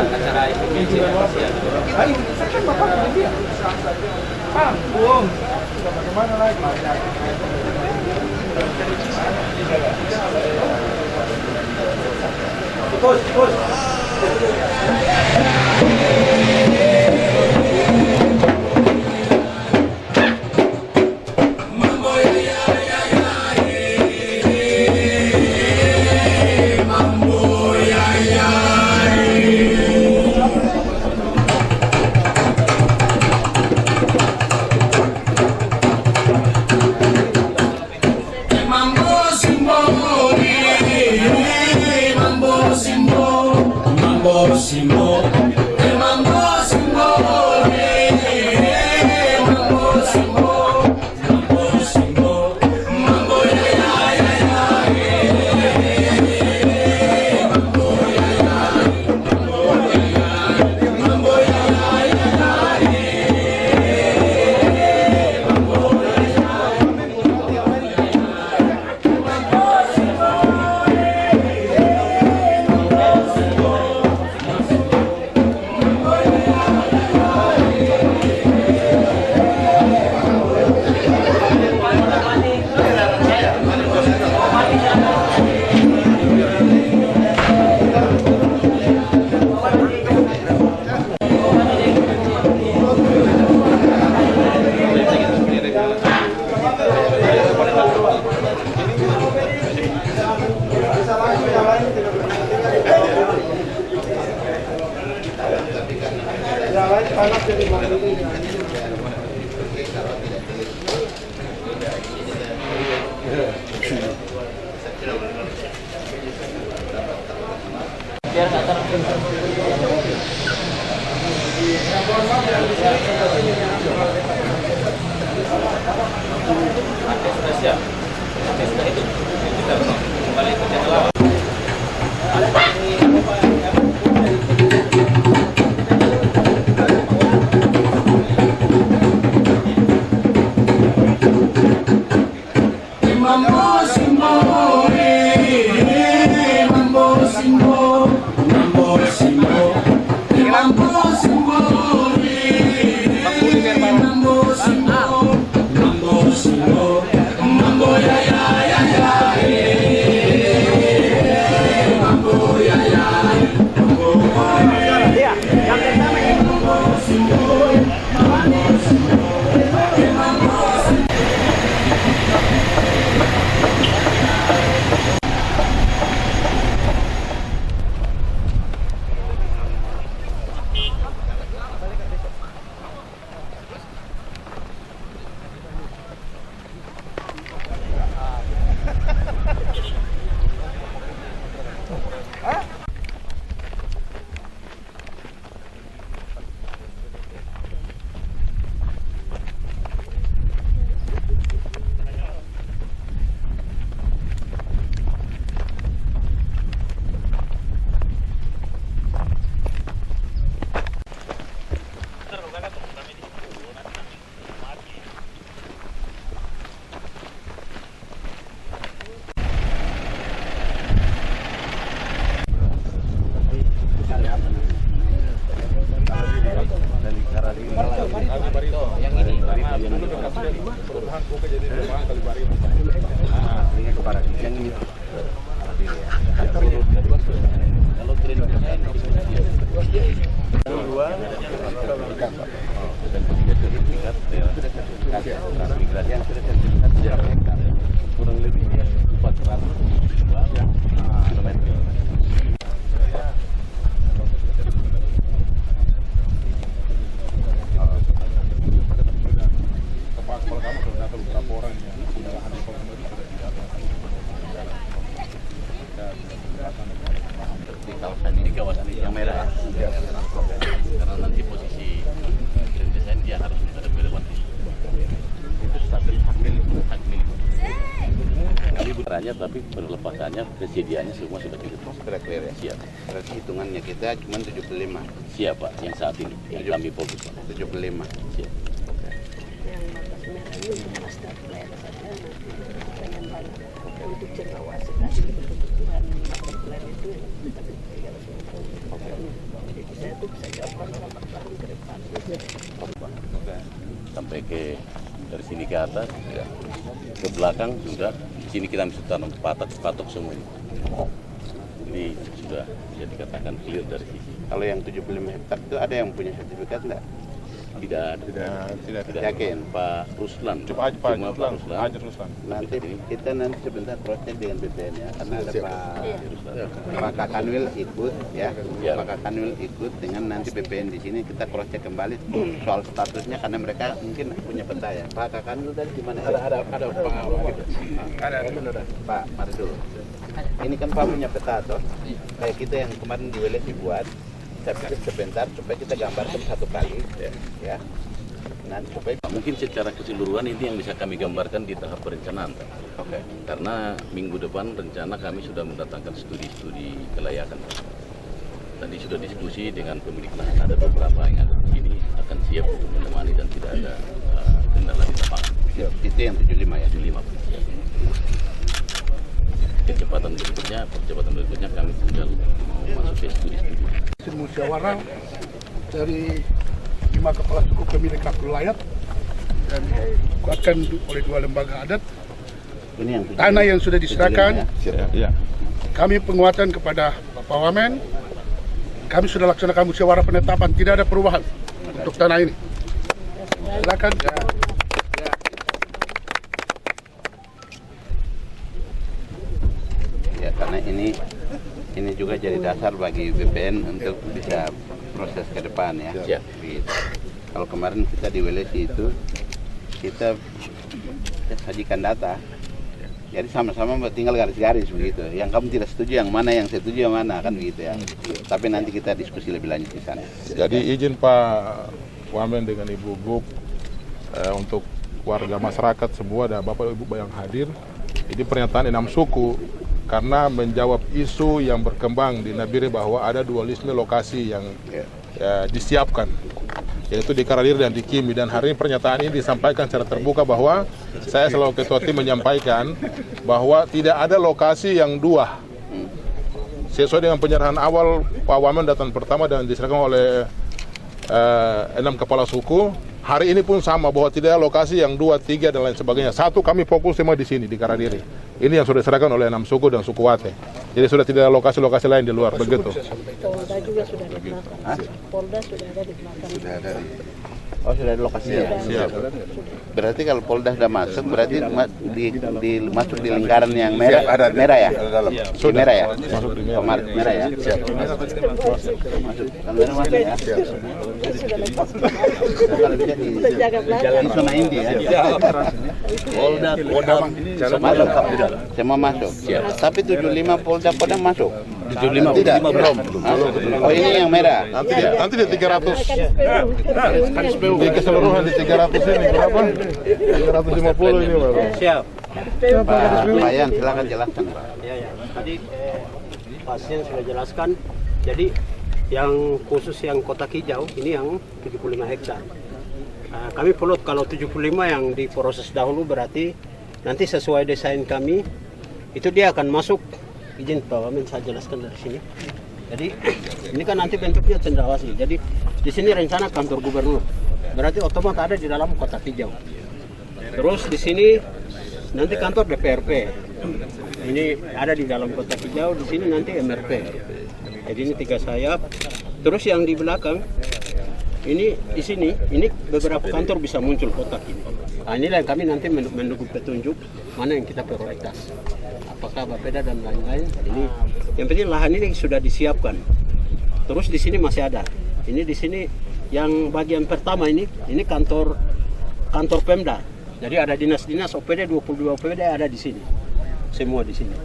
acara IPPC pasti ada. Saya kan bapak dia. Panggung. Bagaimana lagi? Pus. Biar nggak terlalu. Sudah siap. Sudah itu. Kita kembali ke jadwal. Kurang lebih 400 kilometer. Di kawasan ini, kawasan yang merah, karena nanti posisi desain dia harus ada melewati itu status hak milik. Caranya, tapi pelepasannya, persediaannya semua sudah kita sudah clear ya? Siap. Berarti hitungannya kita cuma 75. Siap Pak, yang saat ini yang kami fokus Pak. 75. Siap. Oke. yang batas merah ini untuk master plan saja pengen banget untuk cendrawasih tadi kebutuhan master plan itu tapi 350 jadi saya tuh bisa jawab berapa tahun ke depan sampai ke dari sini ke atas, ya. Ke belakang sudah. Di sini kita bisa tanam patok semua ini. Ini sudah bisa dikatakan clear dari sisi. Kalau yang 75 hektar itu ada yang punya sertifikat enggak? Tidak. Yakin? Pak Ruslan. Coba aja Pak Cuma Ruslan. Nanti kita sebentar proses dengan BPN ya, karena ada Pak Kakanwil ikut ya, Pak Kakanwil ikut dengan nanti BPN di sini kita cross check kembali soal statusnya karena mereka mungkin punya peta ya. Pak Kakanwil tadi gimana? Ada Pak mari dulu. Ini kan Pak punya peta toh, kayak kita yang kemarin di WLS dibuat. Saya pikir sebentar supaya kita gambarkan satu kali ya. Nanti supaya mungkin secara keseluruhan ini yang bisa kami gambarkan di tahap perencanaan. oke. Karena minggu depan rencana kami sudah mendatangkan studi kelayakan. Tadi sudah diskusi dengan pemilik lahan, ada beberapa yang ada di sini akan siap untuk menemani dan tidak ada kendala di lapangan. Itu yang 75 ya. 75. Percepatan berikutnya kami tinggal masuk ke studi-studi. Musyawarah dari 5 kepala suku pemilik hak wilayah dan dikuatkan oleh 2 lembaga adat. Ini yang Tanah yang sudah diserahkan, Ya. kami penguatan kepada Bapak Wamen. Kami sudah laksanakan musyawarah penetapan, tidak ada perubahan untuk tanah ini. Silakan. Ya, karena ini juga jadi dasar bagi BPN untuk bisa proses ke depan ya. Siap. Gitu. Kalau kemarin kita di WLSI itu kita sajikan data, jadi sama-sama tinggal garis-garis begitu. Yang kamu tidak setuju yang mana, yang setuju yang mana, kan begitu ya. Tapi nanti kita diskusi lebih lanjut di sana. Jadi izin Pak Wamen dengan Ibu Gub untuk warga masyarakat semua dan Bapak Ibu yang hadir, ini pernyataan 6 suku karena menjawab isu yang berkembang di Nabire bahwa ada dualisme lokasi yang disiapkan, yaitu di Karadir dan di Kimi. Dan hari ini pernyataan ini disampaikan secara terbuka bahwa saya selaku ketua tim menyampaikan bahwa tidak ada lokasi yang dua. Sesuai dengan penyerahan awal Pak Wamen datang pertama dan diserahkan oleh 6 kepala suku. Hari ini pun sama bahwa tidak ada lokasi yang 2, 3 dan lain sebagainya. Satu, kami fokus semua di sini di Karadiri. Ini yang sudah diserahkan oleh 6 suku dan suku Wate. Jadi sudah tidak ada lokasi-lokasi lain di luar begitu. Polda juga sudah di belakang. Polda sudah ada di belakang. Sudah ada. Oh, sudah ada lokasi ya? Siap. Berarti kalau Polda sudah masuk, berarti masuk di lingkaran yang merah, merah ya? Di merah ya? Masuk di merah. Merah ya? Siap. Masuk. Kalau merah masuk ya? Siap. Kalau bisa di zona inti ya? Polda, Semua masuk. Tapi 75 Polda Padang masuk. 75 Tidak. belum. Oh, ini yang merah. Nanti di 300 di keseluruhan di 300 ini berapa? 350 ini baru. Siap. Pak Yan, silakan jelaskan. Ya. Tadi pasien sudah jelaskan. Jadi yang khusus yang kotak hijau ini yang 75 hektar. Kami plot kalau 75 yang diproses dahulu berarti nanti sesuai desain kami itu dia akan masuk. Izin Pak Wamen saya jelaskan dari sini. Jadi ini kan nanti bentuknya cendrawasih. Jadi di sini rencana kantor gubernur. Berarti otomatis ada di dalam kotak hijau. Terus di sini nanti kantor DPRP. Ini ada di dalam kotak hijau. Di sini nanti MRP. Jadi ini 3 sayap. Terus yang di belakang ini di sini ini beberapa kantor bisa muncul kotak ini. Nah, inilah yang kami nanti menunggu petunjuk mana yang kita prioritas. Apakah Bapeda dan lain-lain. Ini yang penting lahan ini sudah disiapkan. Terus di sini masih ada. Ini di sini yang bagian pertama ini kantor Pemda. Jadi ada dinas-dinas OPD 22 OPD ada di sini. Semua di sini.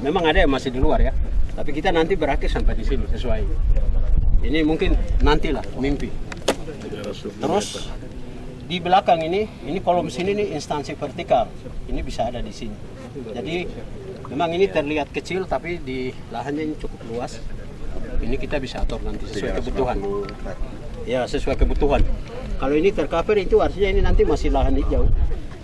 Memang ada yang masih di luar ya. Tapi kita nanti berakhir sampai di sini sesuai. Ini mungkin nantilah mimpi. Terus di belakang ini kolom sini nih instansi vertikal. Ini bisa ada di sini. Jadi memang ini terlihat kecil tapi di lahannya ini cukup luas. Ini kita bisa atur nanti sesuai kebutuhan. Ya, sesuai kebutuhan. Kalau ini tercover itu artinya ini nanti masih lahan hijau.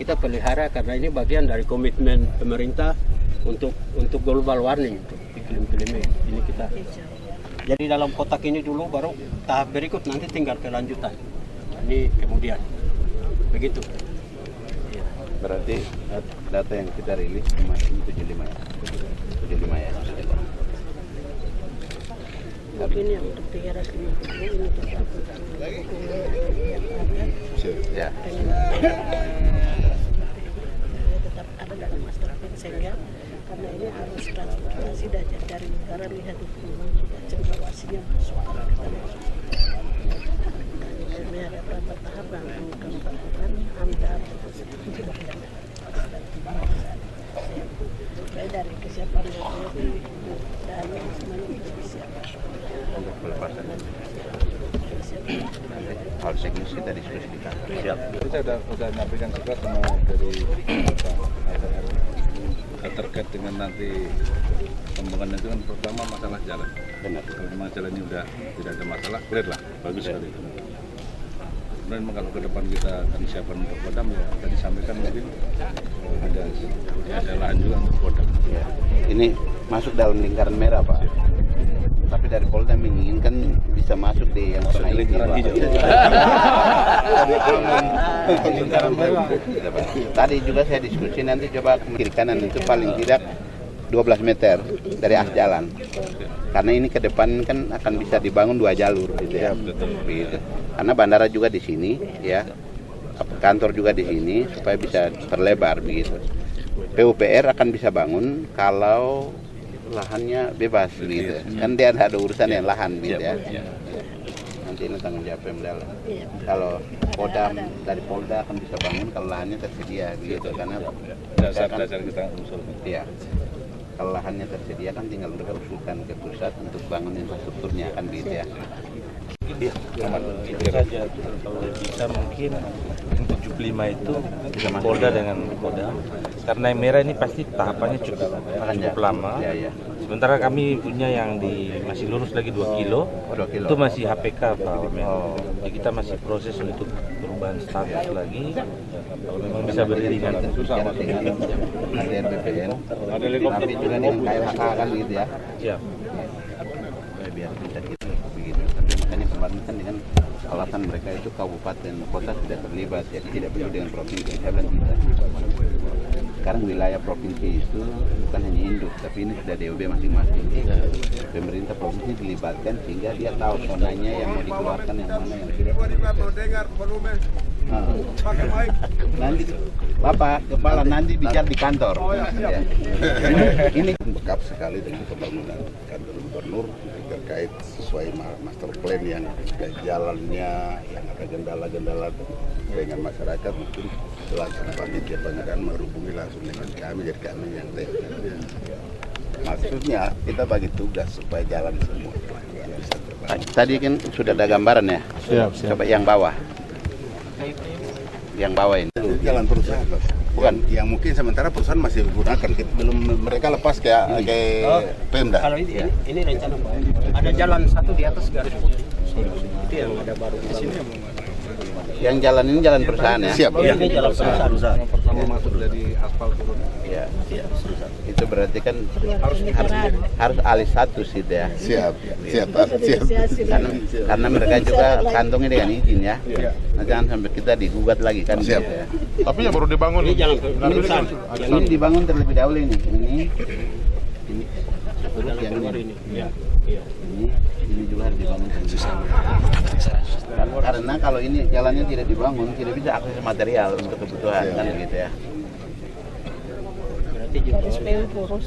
Kita pelihara karena ini bagian dari komitmen pemerintah untuk global warming, untuk iklim ini kita. Jadi dalam kotak ini dulu baru tahap berikut nanti tinggal kelanjutan. Ini kemudian begitu. Berarti data yang kita rilis cuma 75 ya. 75 ya. Mungkin yang untuk 350 ini kita Ya. tetap ada dalam master plan sehingga karena ini harus transportasi dari negara lihat itu memang sudah cendrawasinya masuk kita masuk. Kami ada beberapa tahapan keempat AMDAP supaya dari kesiapan dan semuanya kita disiapkan Untuk pelepasan. Hal teknis kita diskusikan. Siap. Kita sudah nyampaikan juga sama dari Pak terkait dengan nanti pembangunan itu kan pertama masalah jalan. Benar. Kalau memang jalan ini udah tidak ada masalah, clear lah, bagus sekali. Kemudian memang kalau ke depan kita akan siapkan untuk kodam ya tadi sampaikan mungkin ada lahan juga untuk kodam. Ya. Ini masuk dalam lingkaran merah Pak. Tapi dari Polda menginginkan bisa masuk di yang tengah ini. Tadi juga saya diskusi nanti coba kiri kanan itu paling tidak 12 meter dari as jalan. Karena ini ke depan kan akan bisa dibangun 2 jalur gitu ya. Begitu. Karena bandara juga di sini ya. Kantor juga di sini supaya bisa terlebar begitu. PUPR akan bisa bangun kalau lahannya bebas gitu. Kan dia ada urusan yang lahan gitu ya. Nanti ini tanggung jawab Pemda. Kalau Kodam dari Polda akan bisa bangun kalau lahannya tersedia gitu karena Dasar-dasar kita usul. iya. Kalau lahannya tersedia kan tinggal mereka usulkan ke pusat untuk bangun infrastrukturnya kan gitu ya. Iya, itu saja. Kalau bisa mungkin 75 itu bisa Polda dengan Kodam. Karena yang merah ini pasti tahapannya cukup lama. Ya. Sementara kami punya yang masih lurus lagi 2 kilo, itu masih HPK Pak Wamen. Jadi kita masih proses untuk perubahan status lagi. Kalau memang bisa beriringan. Bicara dengan ADR BPN, tapi juga dengan KLHK kan gitu ya. Siap. Biar bisa gitu begitu. Tapi makanya kemarin kan dengan alasan mereka itu kabupaten kota sudah terlibat, jadi tidak perlu dengan provinsi. Saya bilang tidak. Sekarang wilayah provinsi itu bukan hanya induk, tapi ini sudah DOB masing-masing. Pemerintah provinsi dilibatkan sehingga dia tahu zonanya yang mau dikeluarkan yang mana yang tidak. Nanti Bapak Kepala nanti bicara di kantor. Ya. Ini Bekap sekali dengan pembangunan kantor gubernur terkait sesuai master plan yang jalannya yang ada gendala-gendala dengan masyarakat mungkin pelaksana panitia pengadaan menghubungi langsung dengan kami jadi kami yang teknis. Maksudnya kita bagi tugas supaya jalan semua bisa terbangun. tadi kan sudah ada gambaran ya. Siap. Coba yang bawah. Yang bawah ini. Itu jalan perusahaan, Mas. Bukan yang mungkin sementara perusahaan masih gunakan, belum mereka lepas ke Pemda. Kalau ini rencana Pak. Ada jalan satu di atas garis putih. Itu yang ada baru di sini. Yang jalan ini jalan perusahaan ya. Siap. Ini jalan perusahaan. Yang pertama masuk dari aspal turun. Iya. Itu berarti kan harus alih status itu ya. Siap. Karena mereka juga kantongnya dengan izin ya. Nah, jangan sampai kita digugat lagi kan. Siap. Gitu ya. Tapi yang baru dibangun Ini jalan perusahaan. Ini dibangun terlebih dahulu ini. Terus yang ini. Ini juga harus dibangun terlebih dahulu. Karena kalau ini jalannya tidak dibangun, tidak bisa akses material untuk kebutuhan kan begitu ya. Berarti juga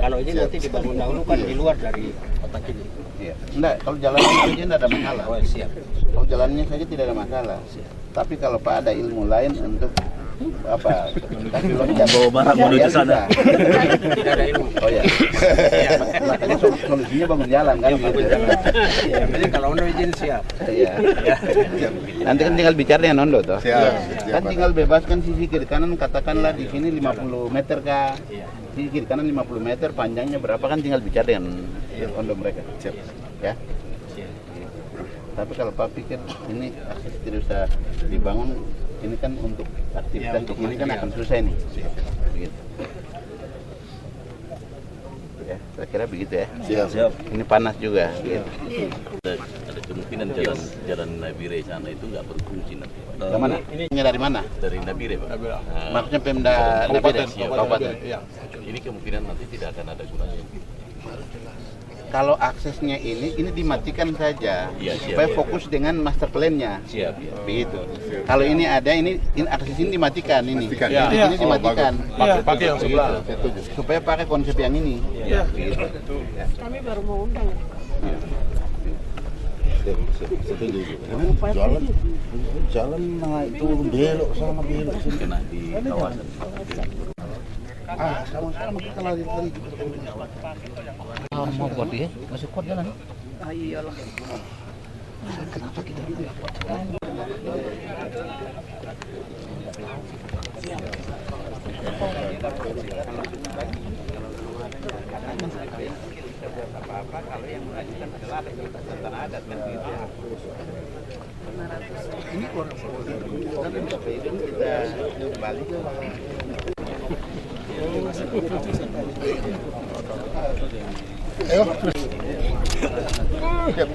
kalau ini nanti dibangun dahulu kan di luar dari kotak ini. Iya. Enggak, kalau jalannya saja tidak ada masalah. Oh, siap. Kalau jalannya saja tidak ada masalah. Tapi kalau Pak ada ilmu lain untuk apa? Kasih loncat bawa barang menuju sana. Tidak ada ilmu. Oh ya. Makanya solusinya bangun jalan kan gitu. Yang penting kalau Ondo izin siap. Iya. Nanti kan tinggal bicara dengan Ondo toh. Kan tinggal bebaskan sisi kiri kanan, katakanlah di sini 50 meter kah? Sisi kiri kanan 50 meter, panjangnya berapa kan tinggal bicara dengan Ondo mereka. Siap. Ya. Tapi kalau Pak pikir ini akses tidak bisa dibangun, ini kan untuk aktivitas di sini kan akan susah nih. Begitu. Ya, saya kira begitu ya. Siap. Ini panas juga. Gitu. Ada kemungkinan jalan Nabire sana itu nggak berfungsi nanti. Dari mana? Ini dari mana? Dari Nabire, Pak. Maksudnya Pemda Kabupaten, Nabire? Kabupaten. Iya. Ini kemungkinan nanti tidak akan ada gunanya. Kalau aksesnya ini dimatikan saja Iya, siap, supaya ya. fokus dengan master plan-nya. Siap, ya. Begitu. Kalau ini ada, ini akses ini dimatikan ini. Matikan. Ya. Iya. Ini dimatikan. Pakai yang sebelah. Supaya pakai konsep yang ini. Begitu. Kami baru mau undang. Setuju. Jalan naik turun belok sana belok sini. Kena di kawasan. Sama-sama kita lari tadi. Mau kuat ya? Masih kuat jalan? Ah iyalah. Apa-apa kalau yang mengajukan adalah tanah adat kan begitu. Ini orang Kita kembali ke Ayo. Siap.